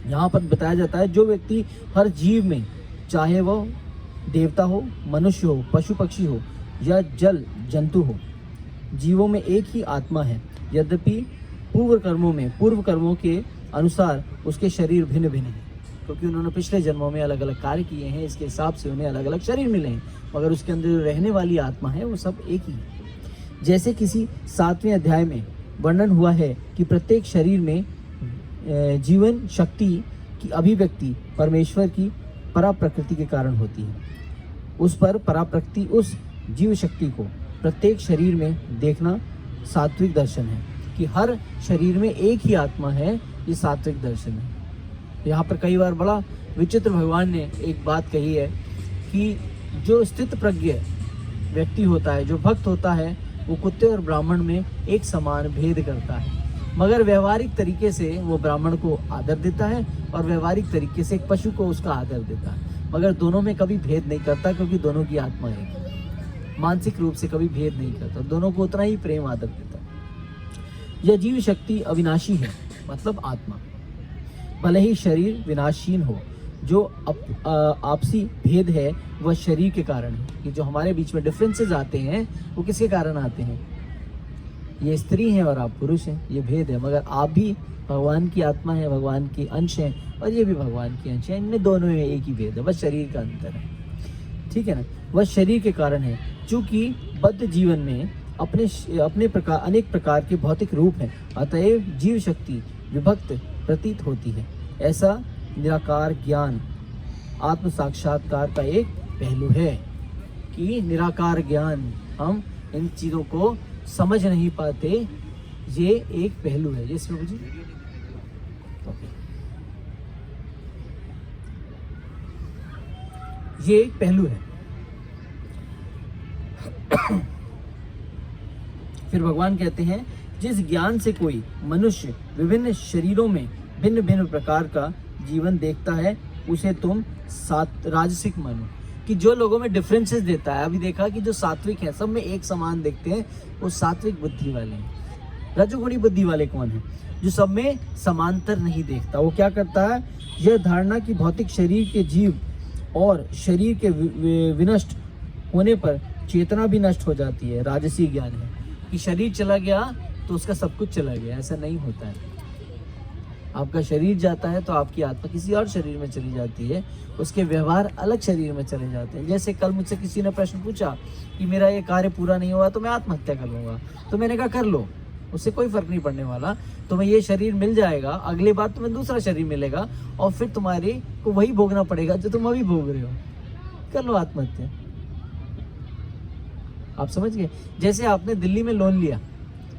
Speaker 1: यहाँ पर बताया जाता है, जो व्यक्ति हर जीव में, चाहे वह देवता हो, मनुष्य हो, पशु पक्षी हो या जल जंतु हो, जीवों में एक ही आत्मा है। यद्यपि पूर्व कर्मों के अनुसार उसके शरीर भिन्न भिन्न हैं, क्योंकि उन्होंने पिछले जन्मों में अलग अलग कार्य किए हैं, इसके हिसाब से उन्हें अलग अलग शरीर मिले हैं, मगर उसके अंदर जो रहने वाली आत्मा है वो सब एक ही है। जैसे किसी 7वें अध्याय में वर्णन हुआ है कि प्रत्येक शरीर में जीवन शक्ति की अभिव्यक्ति परमेश्वर की परा प्रकृति के कारण होती है। उस पर पराप्रकृति, उस जीव शक्ति को प्रत्येक शरीर में देखना सात्विक दर्शन है। कि हर शरीर में एक ही आत्मा है, ये सात्विक दर्शन है। यहाँ पर कई बार बड़ा विचित्र भगवान ने एक बात कही है कि जो स्थित प्रज्ञ व्यक्ति होता है, जो भक्त होता है, वो कुत्ते और ब्राह्मण में एक समान भेद करता है, मगर व्यवहारिक तरीके से वो ब्राह्मण को आदर देता है और व्यवहारिक तरीके से एक पशु को उसका आदर देता है, मगर दोनों में कभी भेद नहीं करता, क्योंकि दोनों की आत्मा है। मानसिक रूप से कभी भेद नहीं करता, दोनों को उतना ही प्रेम आदर देता है। यह जीव शक्ति अविनाशी है, मतलब आत्मा, भले ही शरीर विनाशीन हो। जो आपसी भेद है वह शरीर के कारण है। कि जो हमारे बीच में डिफरेंसेस आते हैं वो किसके कारण आते हैं? ये स्त्री हैं और आप पुरुष हैं, ये भेद है। मगर आप भी भगवान की आत्मा है, भगवान के अंश हैं, और ये भी भगवान के अंश हैं। इनमें दोनों में एक ही भेद है, बस शरीर का अंतर है, ठीक है ना। वह शरीर के कारण है। चूँकि बद्ध जीवन में अनेक प्रकार के भौतिक रूप हैं, अतएव जीव शक्ति विभक्त प्रतीत होती है। ऐसा निराकार ज्ञान आत्म साक्षात्कार का एक पहलू है। कि निराकार ज्ञान, हम इन चीज़ों को समझ नहीं पाते, ये एक पहलू है। यस प्रभु जी। ये एक पहलू है। फिर भगवान कहते हैं जिस ज्ञान से कोई मनुष्य विभिन्न शरीरों में भिन्न भिन्न प्रकार का जीवन देखता है उसे तुम राजसिक मानो। कि जो लोगों में डिफरेंसेस देता है, अभी देखा कि जो सात्विक है सब में एक समान देखते हैं, वो सात्विक बुद्धि वाले हैं। रजोगुणी बुद्धि वाले कौन है? जो सब में समांतर नहीं देखता। वो क्या करता है? यह धारणा कि भौतिक शरीर के जीव और शरीर के विनष्ट होने पर चेतना भी नष्ट हो जाती है, राजसी ज्ञान है। कि शरीर चला गया तो उसका सब कुछ चला गया, ऐसा नहीं होता है। आपका शरीर जाता है तो आपकी आत्मा किसी और शरीर में चली जाती है, उसके व्यवहार अलग शरीर में चले जाते हैं। जैसे कल मुझसे किसी ने प्रश्न पूछा कि मेरा ये कार्य पूरा नहीं हुआ तो मैं आत्महत्या कर लूँगा, तो मैंने कहा कर लो, उससे कोई फर्क नहीं पड़ने वाला। तुम्हें ये शरीर मिल जाएगा, अगली बार तुम्हें दूसरा शरीर मिलेगा और फिर तुम्हारे को वही भोगना पड़ेगा जो तुम अभी भोग रहे हो। कर लो आत्महत्या। आप समझ गए? जैसे आपने दिल्ली में लोन लिया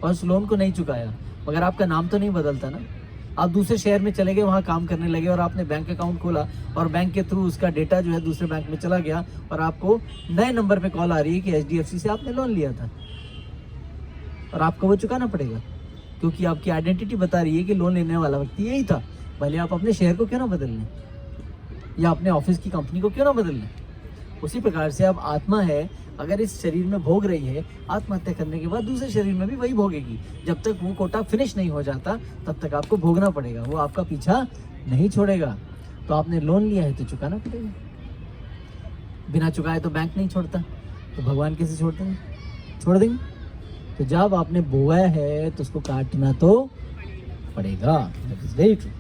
Speaker 1: और उस लोन को नहीं चुकाया, मगर आपका नाम तो नहीं बदलता ना। आप दूसरे शहर में चले गए, वहाँ काम करने लगे और आपने बैंक अकाउंट खोला और बैंक के थ्रू उसका डेटा जो है दूसरे बैंक में चला गया और आपको नए नंबर पे कॉल आ रही है कि HDFC से आपने लोन लिया था और आपको वो चुकाना पड़ेगा, क्योंकि आपकी आइडेंटिटी बता रही है कि लोन लेने वाला व्यक्ति यही था। भले आप अपने शहर को क्यों ना बदल लें या अपने ऑफिस की कंपनी को क्यों ना बदल लें। उसी प्रकार से अब आत्मा है, अगर इस शरीर में भोग रही है, आत्महत्या करने के बाद दूसरे शरीर में भी वही भोगेगी। जब तक वो कोटा फिनिश नहीं हो जाता तब तक आपको भोगना पड़ेगा, वो आपका पीछा नहीं छोड़ेगा। तो आपने लोन लिया है तो चुकाना पड़ेगा। बिना चुकाए तो बैंक नहीं छोड़ता, तो भगवान कैसे छोड़ते हैं? छोड़ देंगे। तो जब आपने बोया है तो उसको काटना तो पड़ेगा। That is very true.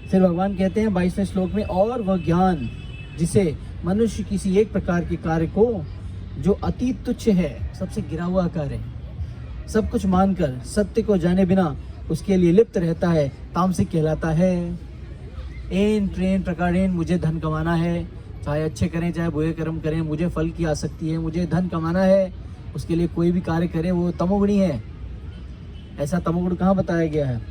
Speaker 1: फिर भगवान कहते हैं 22वें श्लोक में, और वह ज्ञान जिसे मनुष्य किसी एक प्रकार के कार्य को जो अति तुच्छ है, सबसे गिरा हुआ कार्य है, सब कुछ मानकर सत्य को जाने बिना उसके लिए लिप्त रहता है, तामसिक कहलाता है। एन ट्रेन प्रकारेण मुझे धन कमाना है, चाहे अच्छे करें चाहे बुरे कर्म करें, मुझे फल की आसक्ति है, मुझे धन कमाना है, उसके लिए कोई भी कार्य करे वो तमोगुणी है। ऐसा तमोगुण कहाँ बताया गया है?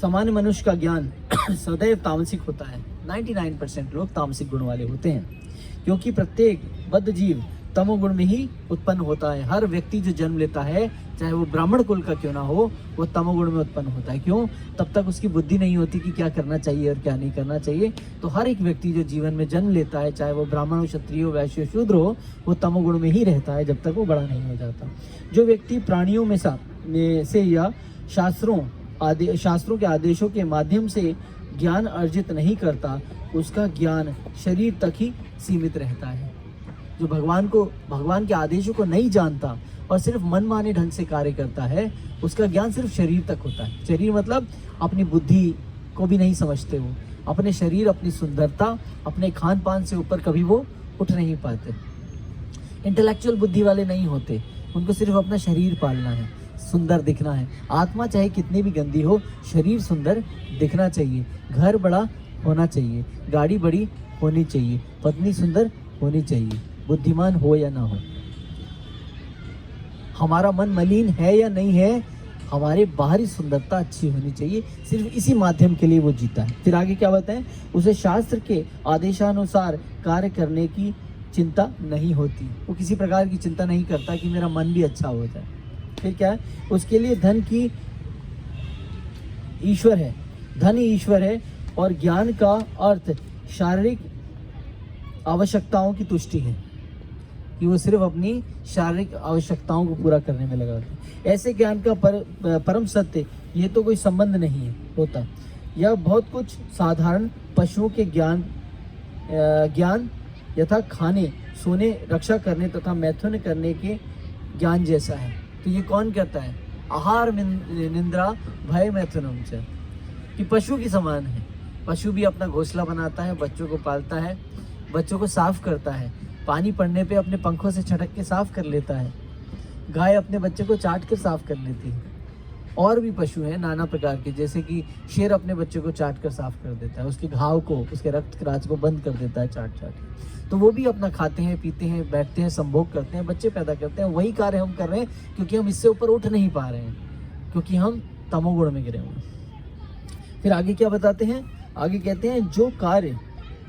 Speaker 1: सामान्य मनुष्य का ज्ञान सदैव तामसिक होता है। 99% लोग तामसिक गुण वाले होते हैं, क्योंकि प्रत्येक बद्ध जीव तमोगुण में ही उत्पन्न होता है। हर व्यक्ति जो जन्म लेता है, चाहे वो ब्राह्मण कुल का क्यों ना हो, वो तमोगुण में उत्पन्न होता है। क्यों? तब तक उसकी बुद्धि नहीं होती कि क्या करना चाहिए और क्या नहीं करना चाहिए। तो हर एक व्यक्ति जो जीवन में जन्म लेता है, चाहे वो ब्राह्मण हो, क्षत्रिय हो, वैश्य हो, शूद्र हो, वो तमोगुण में ही रहता है जब तक वो बड़ा नहीं हो जाता। जो व्यक्ति प्राणियों में से या शास्त्रों के आदेशों के माध्यम से ज्ञान अर्जित नहीं करता, उसका ज्ञान शरीर तक ही सीमित रहता है। जो भगवान के आदेशों को नहीं जानता और सिर्फ मनमाने ढंग से कार्य करता है, उसका ज्ञान सिर्फ शरीर तक होता है। शरीर मतलब अपनी बुद्धि को भी नहीं समझते हो, अपने शरीर, अपनी सुंदरता, अपने खान पान से ऊपर कभी वो उठ नहीं पाते। इंटेलेक्चुअल बुद्धि वाले नहीं होते, उनको सिर्फ अपना शरीर पालना है, सुंदर दिखना है। आत्मा चाहे कितनी भी गंदी हो, शरीर सुंदर दिखना चाहिए, घर बड़ा होना चाहिए, गाड़ी बड़ी होनी चाहिए, पत्नी सुंदर होनी चाहिए, बुद्धिमान हो या ना हो। हमारा मन मलिन है या नहीं है, हमारे बाहरी सुंदरता अच्छी होनी चाहिए। सिर्फ इसी माध्यम के लिए वो जीता है। फिर आगे क्या बताएं? उसे शास्त्र के आदेशानुसार कार्य करने की चिंता नहीं होती। वो किसी प्रकार की चिंता नहीं करता कि मेरा मन भी अच्छा हो जाए। फिर क्या है? उसके लिए धन की ईश्वर है, धन ही ईश्वर है, और ज्ञान का अर्थ शारीरिक आवश्यकताओं की तुष्टि है, कि वो सिर्फ अपनी शारीरिक आवश्यकताओं को पूरा करने में लगा होता है। ऐसे ज्ञान का परम सत्य ये तो कोई संबंध नहीं है होता। यह बहुत कुछ साधारण पशुओं के ज्ञान यथा खाने, सोने, रक्षा करने तथा मैथुन करने के ज्ञान जैसा है। तो ये कौन कहता है? आहार निंद्रा भय मैथुनम च, कि पशु की समान है। पशु भी अपना घोंसला बनाता है, बच्चों को पालता है, बच्चों को साफ करता है, पानी पड़ने पे अपने पंखों से छटक के साफ कर लेता है, गाय अपने बच्चे को चाट कर साफ कर लेती है। और भी पशु हैं नाना प्रकार के, जैसे कि शेर अपने बच्चे को चाट कर साफ कर देता है, उसके घाव को, उसके रक्त राज को बंद कर देता है चाट चाट के। तो वो भी अपना खाते हैं, पीते हैं, बैठते हैं, संभोग करते हैं, बच्चे पैदा करते हैं। वही कार्य हम कर रहे हैं, क्योंकि हम इससे ऊपर उठ नहीं पा रहे हैं, क्योंकि हम तमोगुण में गिरे हुए हैं। फिर आगे क्या बताते हैं, आगे कहते हैं जो कार्य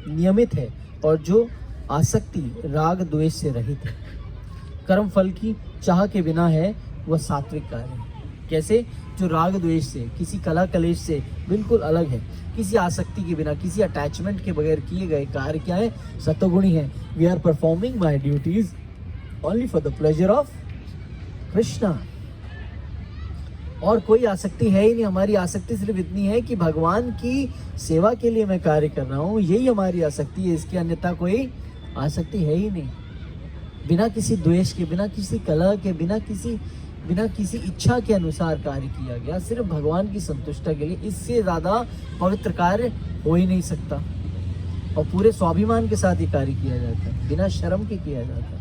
Speaker 1: नियमित है और जो आसक्ति राग द्वेष से रहित है, कर्म फल की चाह के बिना है, वह सात्विक कार्य है। कैसे? जो राग द्वेष से, किसी कला कलेश से बिल्कुल अलग है, किसी आसक्ति के बिना, किसी अटैचमेंट के बगैर किए गए कार्य क्या है? सत्वगुणी है। We are performing my duties only for the pleasure of Krishna. और कोई आसक्ति है ही नहीं। हमारी आसक्ति सिर्फ इतनी है कि भगवान की सेवा के लिए मैं कार्य कर रहा हूँ, यही हमारी आसक्ति है। इसकी अन्यथा कोई आसक्ति है ही नहीं। बिना किसी द्वेष के, बिना किसी कलह के, बिना किसी इच्छा के अनुसार कार्य किया गया, सिर्फ भगवान की संतुष्टि के लिए। इससे ज़्यादा पवित्र कार्य हो ही नहीं सकता। और पूरे स्वाभिमान के साथ ही कार्य किया जाता है, बिना शर्म के किया जाता है।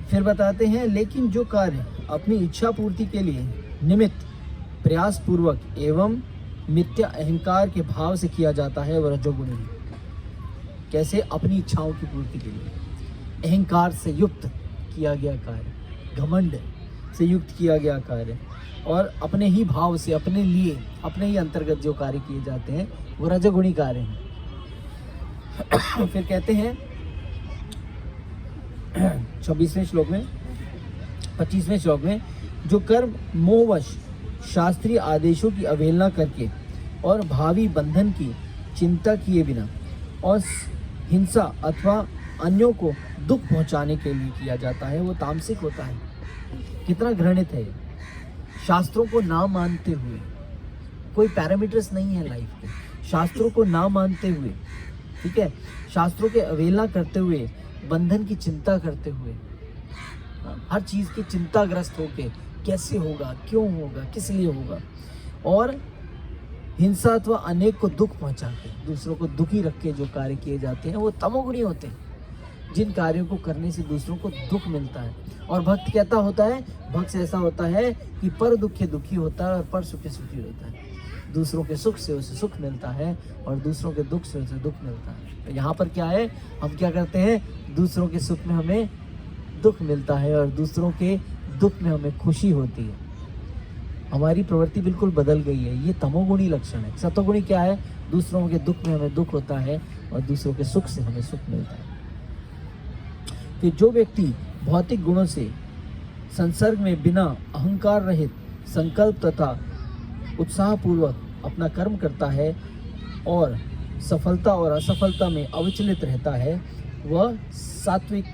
Speaker 1: फिर बताते हैं, लेकिन जो कार्य अपनी इच्छा पूर्ति के लिए निमित्त प्रयास पूर्वक एवं मिथ्या अहंकार के भाव से किया जाता है, वह रजोगुणी है। कैसे? अपनी इच्छाओं की पूर्ति के लिए अहंकार से युक्त किया गया कार्य, घमंड से युक्त किया गया कार्य, और अपने ही भाव से, अपने लिए, अपने ही अंतर्गत जो कार्य किए जाते हैं, वो रजोगुणी कार्य हैं। फिर कहते हैं 26वें श्लोक में, 25वें श्लोक में, जो कर्म मोहवश शास्त्रीय आदेशों की अवहेलना करके और भावी बंधन की चिंता किए बिना और हिंसा अथवा अन्यों को दुख पहुंचाने के लिए किया जाता है, वो तामसिक होता है। कितना घृणित है। शास्त्रों को ना मानते हुए, कोई पैरामीटर्स नहीं है लाइफ के, शास्त्रों को ना मानते हुए, ठीक है, शास्त्रों के अवहेलना करते हुए, बंधन की चिंता करते हुए, हर चीज़ की चिंताग्रस्त होके, कैसे होगा, क्यों होगा, किस लिए होगा, और हिंसा अथवा अनेक को दुख पहुंचा के, दूसरों को दुखी रख के जो कार्य किए जाते हैं, वो तमोगुणी होते हैं। जिन कार्यों को करने से दूसरों को दुख मिलता है। और भक्त कहता होता है, भक्त ऐसा होता है कि पर दुखे दुखी होता है और पर सुखे सुखी होता है। दूसरों के सुख से उसे सुख मिलता है और दूसरों के दुख से उसे दुख मिलता है। तो यहाँ पर क्या है, हम क्या करते हैं, दूसरों के सुख में हमें दुख मिलता है और दूसरों के दुख में हमें खुशी होती है। हमारी प्रवृत्ति बिल्कुल बदल गई है। ये तमोगुणी लक्षण है। सतोगुणी क्या है, दूसरों के दुख में हमें दुख होता है और दूसरों के सुख से हमें सुख मिलता है। कि जो व्यक्ति भौतिक गुणों से संसर्ग में बिना अहंकार रहित संकल्प तथा उत्साहपूर्वक अपना कर्म करता है और सफलता और असफलता में अविचलित रहता है, वह सात्विक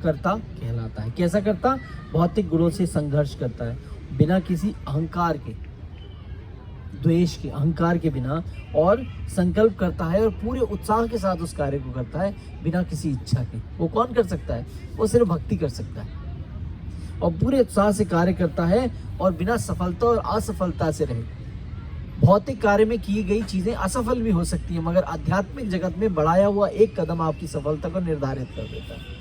Speaker 1: कर्ता कहलाता है। कैसा कर्ता? भौतिक गुणों से संघर्ष करता है, बिना किसी अहंकार के, द्वेष के, अहंकार के बिना, और संकल्प करता है और पूरे उत्साह के साथ उस कार्य को करता है, बिना किसी इच्छा के। वो कौन कर सकता है? वो सिर्फ भक्ति कर सकता है। और पूरे उत्साह से कार्य करता है और बिना सफलता और असफलता से रहे। भौतिक कार्य में की गई चीजें असफल भी हो सकती हैं, मगर आध्यात्मिक जगत में बढ़ाया हुआ एक कदम आपकी सफलता को निर्धारित कर देता है।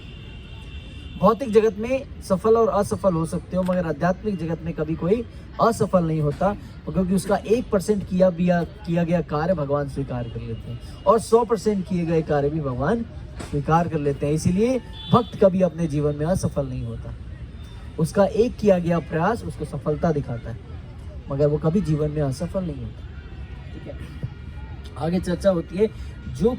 Speaker 1: भौतिक जगत में सफल और असफल हो सकते हो, मगर आध्यात्मिक जगत में कभी कोई असफल नहीं होता, क्योंकि उसका 1% किया गया कार्य भगवान स्वीकार कर लेते हैं और 100% किए गए कार्य भी भगवान स्वीकार कर लेते हैं। इसीलिए भक्त कभी अपने जीवन में असफल नहीं होता। उसका एक किया गया प्रयास उसको सफलता दिखाता है, मगर वो कभी जीवन में असफल नहीं होता। ठीक है, आगे चर्चा होती है। जो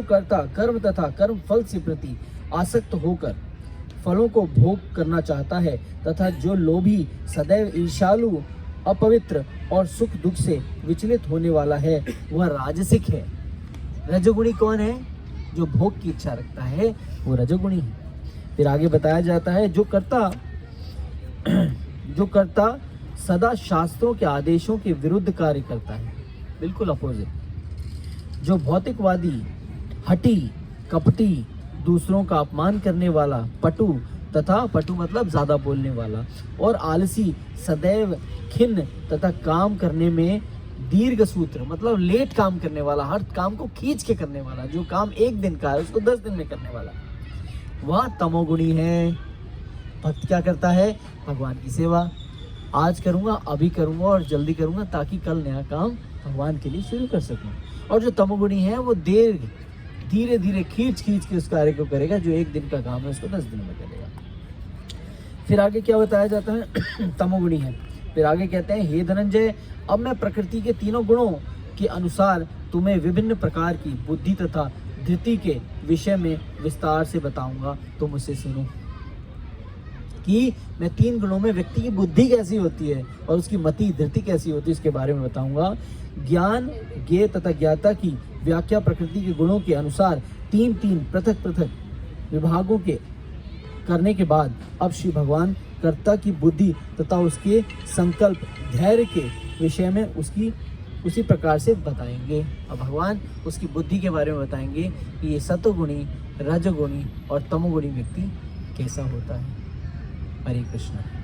Speaker 1: कर्ता कर्म तथा कर्म फल से प्रति आसक्त होकर फलों को भोग करना चाहता है, तथा जो लोभी, सदैव ईर्ष्यालु, अपवित्र और सुख दुख से विचलित होने वाला है, वह राजसिक है। रजोगुणी कौन है? जो भोग की इच्छा रखता है, वो रजोगुणी है। फिर आगे बताया जाता है, जो कर्ता सदा शास्त्रों के आदेशों के विरुद्ध कार्य करता है, बिल्कुल अपोजिट। जो भौतिकवादी, हठी, कपटी, दूसरों का अपमान करने वाला, पटु मतलब ज्यादा बोलने वाला, और आलसी, सदैव खिन्न तथा काम करने में दीर्घ सूत्र मतलब लेट काम करने वाला, हर काम को खींच के करने वाला, जो काम 1 दिन का है उसको 10 दिन में करने वाला, वह तमोगुणी है। भक्त क्या करता है? भगवान की सेवा, आज करूँगा, अभी करूँगा और जल्दी करूँगा, ताकि कल नया काम भगवान के लिए शुरू कर सकूँ। और जो तमोगुणी है वो धीरे धीरे खींच के उस कार्य को करेगा, जो एक दिन का काम है उसको 10 दिन में करेगा। फिर आगे क्या बताया जाता है? तमोगुणी है। फिर आगे कहते हैं, हे धनंजय, अब मैं प्रकृति के तीनों गुणों के अनुसार तुम्हें विभिन्न प्रकार की बुद्धि तथा धृति के विषय में विस्तार से बताऊंगा, तुम उसे सुनो। कि मैं 3 गुणों में व्यक्ति की बुद्धि कैसी होती है और उसकी मति धृति कैसी होती है, इसके बारे में बताऊंगा। ज्ञान, ज्ञेय तथा ज्ञाता की व्याख्या प्रकृति के गुणों के अनुसार 3 पृथक विभागों के करने के बाद अब श्री भगवान कर्ता की बुद्धि तथा उसके संकल्प धैर्य के विषय में उसी प्रकार से बताएंगे। अब भगवान उसकी बुद्धि के बारे में बताएंगे कि ये सतोगुणी, रजोगुणी और तमोगुणी व्यक्ति कैसा होता है। हरे कृष्ण।